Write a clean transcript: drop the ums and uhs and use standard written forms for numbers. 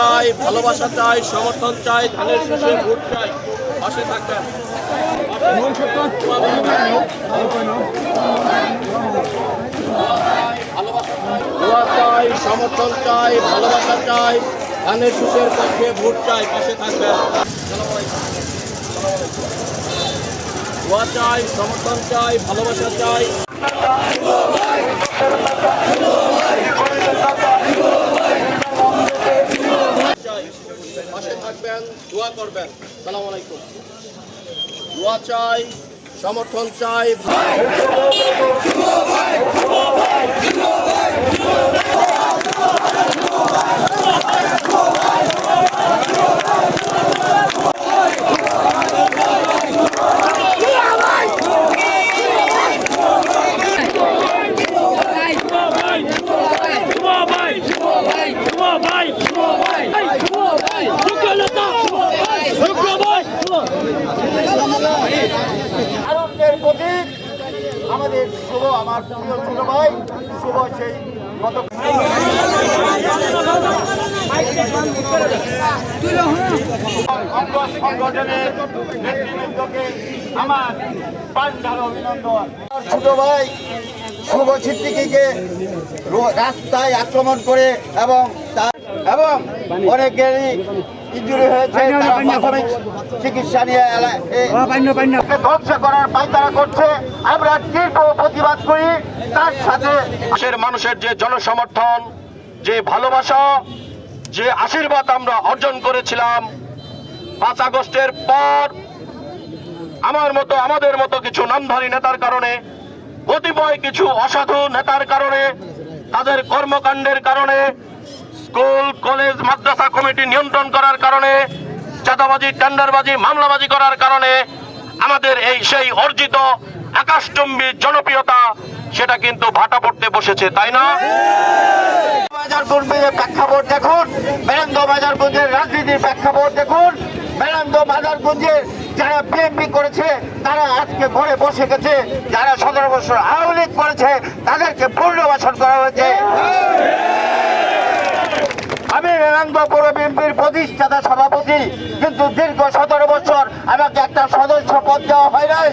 চাই, ভালোবাসা চাই, সমর্থন চাই, ধানের শীষে ভোট চাই, পাশে থাকবেন। দোয়া চাই, সমর্থন চাই, ভালোবাসা চাই, ধানের শীষের পক্ষে ভোট চাই, পাশে থাকবেন। দোয়া চাই, সমর্থন চাই, ভালোবাসা চাই, পাশে থাকবেন, দোয়া করবেন। সালাম আলাইকুম। দোয়া চাই, সমর্থন চাই, আনন্দের প্রতীক আমাদের শুভ, আমার প্রিয় ছোট ভাই শুভ সেই গত অঙ্গ সংগঠনের নেতৃবৃন্দকে আমার প্রাণঢাল অভিনন্দন। ছোট ভাই শুভ সিদ্দিকীকে রাস্তায় আক্রমণ করে এবং অনেকেরই ইনজুরি হয়েছে, প্রাথমিক চিকিৎসা নিয়ে ধ্বংস করার পায়তারা করছে। আমরা তীব্র প্রতিবাদ করি। তার সাথে মানুষের যে জনসমর্থন, যে ভালোবাসা, যে আশীর্বাদ আমরা অর্জন করেছিলাম 5 আগস্টের পর, আমাদের মতো কিছু নামধারী নেতার কারণে, কতিপয় কিছু অসাধু নেতার কারণে, তাদের কর্মকাণ্ডের কারণে, স্কুল কলেজ মাদ্রাসা কমিটি নিয়ন্ত্রণ করার কারণে, চাঁদাবাজি টেন্ডারবাজি মামলাবাজি করার কারণে আমাদের সেই অর্জিত আকাশচুম্বী জনপ্রিয়তা সেটা কিন্তু ভাটা পড়তে বসেছে, তাই না? বাজারগঞ্জের প্রেক্ষাপট দেখুন, মেরান্দ বাজারগঞ্জের রাজনীতির প্রেক্ষাপট দেখুন। মেরান্দ বাজারগঞ্জে যারা বিএনপি করেছে তারা আজকে ঘরে বসে গেছে, যারা 17 বছর আওয়ামী লীগ করেছে তাদেরকে পুনর্বাসন করা হয়েছে। আমি মেরান্দ পৌর বিএনপির প্রতিষ্ঠাতা সভাপতি, কিন্তু দীর্ঘ 17 বছর আমাকে একটা সদস্য পদ দেওয়া হয় নাই।